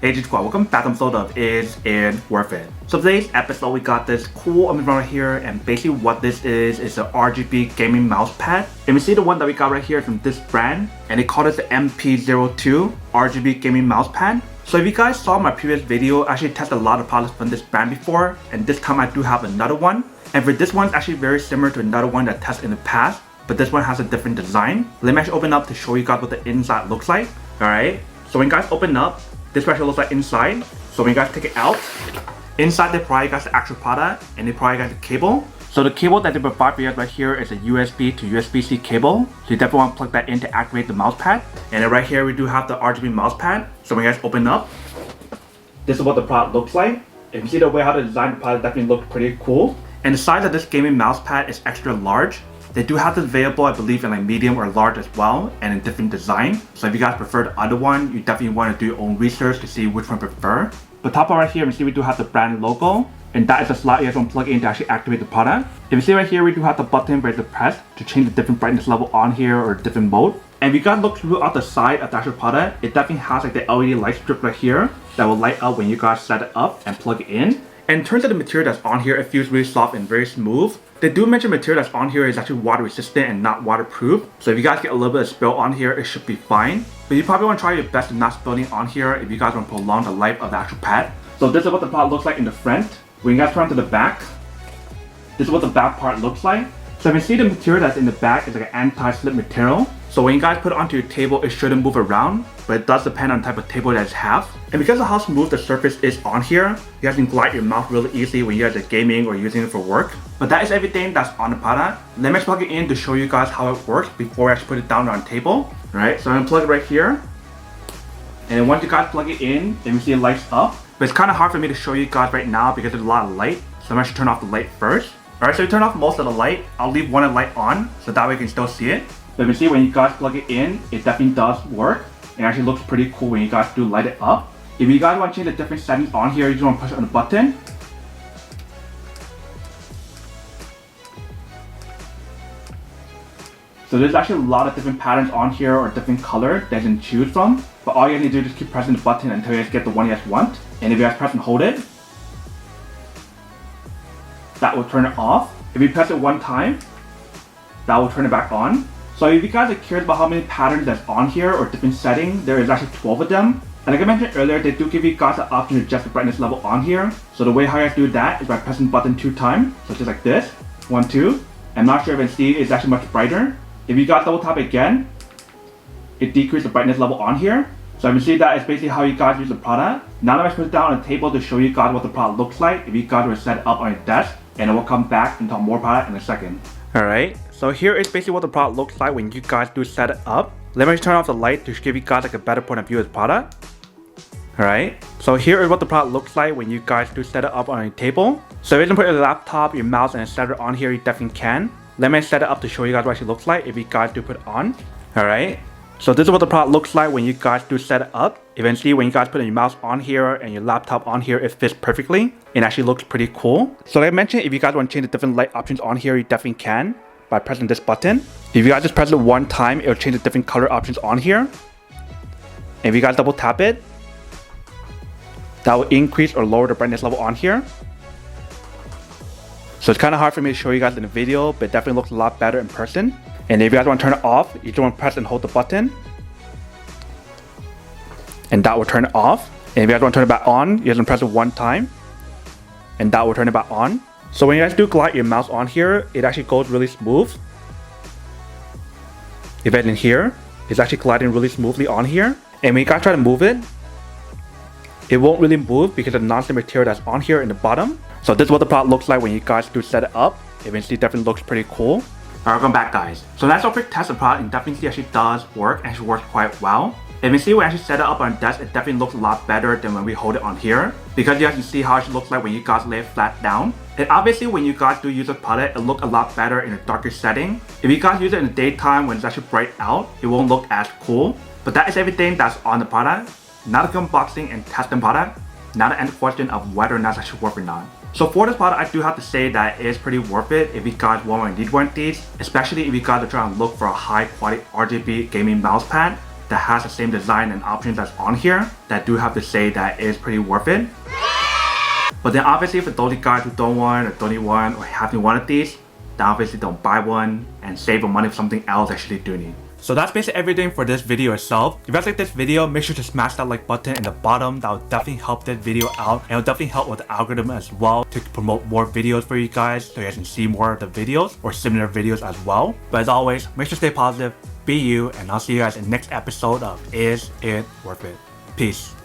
Agent Squad, welcome back to episode of Is It Worth It? So today's episode we got this cool right here, and basically what this is an RGB gaming mouse pad. And we see the one that we got right here from this brand, and they call it the MP02 RGB gaming mouse pad. So if you guys saw my previous video, I actually tested a lot of products from this brand before, and this time I do have another one. And for this one, it's actually very similar to another one that I tested in the past, but this one has a different design. Let me actually open up to show you guys what the inside looks like. Alright, so when you guys open up, this actually looks like inside. So when you guys take it out, inside they provide you guys the actual product, and they provide you guys the cable. So the cable that they provide for you guys right here is a USB to USB-C cable. So you definitely want to plug that in to activate the mouse pad. And then right here we do have the RGB mouse pad. So when you guys open up, this is what the product looks like. If you see the way how they designed the product, definitely looks pretty cool. And the size of this gaming mouse pad is extra large. They do have this available, I believe, in like medium or large as well, and in different design. So if you guys prefer the other one, you definitely want to do your own research to see which one you prefer. But top right here, you see we do have the brand logo, and that is the slot you guys want to plug in to actually activate the product. If you see right here, we do have the button where to press to change the different brightness level on here or different mode. And if you guys look throughout the side of the actual product, it definitely has like the LED light strip right here that will light up when you guys set it up and plug it in. And in terms of the material that's on here, it feels really soft and very smooth. They do mention material that's on here is actually water resistant and not waterproof. So if you guys get a little bit of spill on here, it should be fine. But you probably want to try your best to not spilling on here if you guys want to prolong the life of the actual pad. So this is what the product looks like in the front. When you guys turn to the back, this is what the back part looks like. So if you see the material that's in the back is like an anti-slip material. So when you guys put it onto your table, it shouldn't move around, but it does depend on the type of table that you have. And because of how smooth the surface is on here, you guys can glide your mouse really easily when you guys are gaming or using it for work. But that is everything that's on the product. Let me plug it in to show you guys how it works before I actually put it down on the table. Alright, so I'm gonna plug it right here. And then once you guys plug it in, then you see it lights up. But it's kind of hard for me to show you guys right now because there's a lot of light. So I'm actually turn off the light first. Alright, so you turn off most of the light. I'll leave one light on so that way you can still see it. But you can see when you guys plug it in, it definitely does work. It actually looks pretty cool when you guys do light it up. If you guys want to change the different settings on here, you just want to push on the button. So there's actually a lot of different patterns on here or different color that you can choose from. But all you guys need to do is just keep pressing the button until you guys get the one you guys want. And if you guys press and hold it, that will turn it off. If you press it one time, that will turn it back on. So if you guys are curious about how many patterns that's on here or different settings, there is actually 12 of them. And like I mentioned earlier, they do give you guys the option to adjust the brightness level on here. So the way how you guys do that is by pressing the button 2 times. So just like this, 1, 2. I'm not sure if you can see it's actually much brighter. If you guys double tap again, it decreases the brightness level on here. So you can see that is basically how you guys use the product. Now let me put it down on the table to show you guys what the product looks like if you guys were set it up on your desk. And it will come back and talk more product in a second. Alright, so here is basically what the product looks like when you guys do set it up. Let me turn off the light to give you guys like a better point of view of the product. Alright, so here is what the product looks like when you guys do set it up on your table. So if you can put your laptop, your mouse, and set it on here, you definitely can. Let me set it up to show you guys what it actually looks like if you guys do put it on. Alright, so this is what the product looks like when you guys do set it up. You can see when you guys put your mouse on here and your laptop on here, it fits perfectly. It actually looks pretty cool. So like I mentioned, if you guys want to change the different light options on here, you definitely can by pressing this button. If you guys just press it one time, it'll change the different color options on here. And if you guys double tap it, that will increase or lower the brightness level on here. So it's kind of hard for me to show you guys in the video, but it definitely looks a lot better in person. And if you guys want to turn it off, you just want to press and hold the button. And that will turn it off. And if you guys want to turn it back on, you guys want to press it one time. And that will turn it back on. So when you guys do glide your mouse on here, it actually goes really smooth. If it's in here, it's actually gliding really smoothly on here. And when you guys try to move it, it won't really move because of the non-slip material that's on here in the bottom. So this is what the product looks like when you guys do set it up. Eventually definitely looks pretty cool. Alright, welcome back guys. So that's a quick test of the product, and definitely actually does work and actually works quite well. If you see when I actually set it up on the desk, it definitely looks a lot better than when we hold it on here. Because you guys can see how it looks like when you guys lay it flat down. And obviously when you guys do use the product, it looks a lot better in a darker setting. If you guys use it in the daytime when it's actually bright out, it won't look as cool. But that is everything that's on the product. Not a unboxing and testing product. Not an end question of whether or not it's actually worth or not. So for this product, I do have to say that it is pretty worth it if you guys want or need one of these, especially if you guys are trying to look for a high quality RGB gaming mouse pad. that has the same design and options that's on here, that do have to say that it's pretty worth it. But then obviously for those guys who don't want or don't need one or haven't wanted these, then obviously don't buy one and save your money for something else that you actually do need. So that's basically everything for this video itself. If you guys like this video, make sure to smash that like button in the bottom. That will definitely help this video out, and it will definitely help with the algorithm as well to promote more videos for you guys so you guys can see more of the videos or similar videos as well. But as always, make sure to stay positive, be you, and I'll see you guys in the next episode of Is It Worth It? Peace.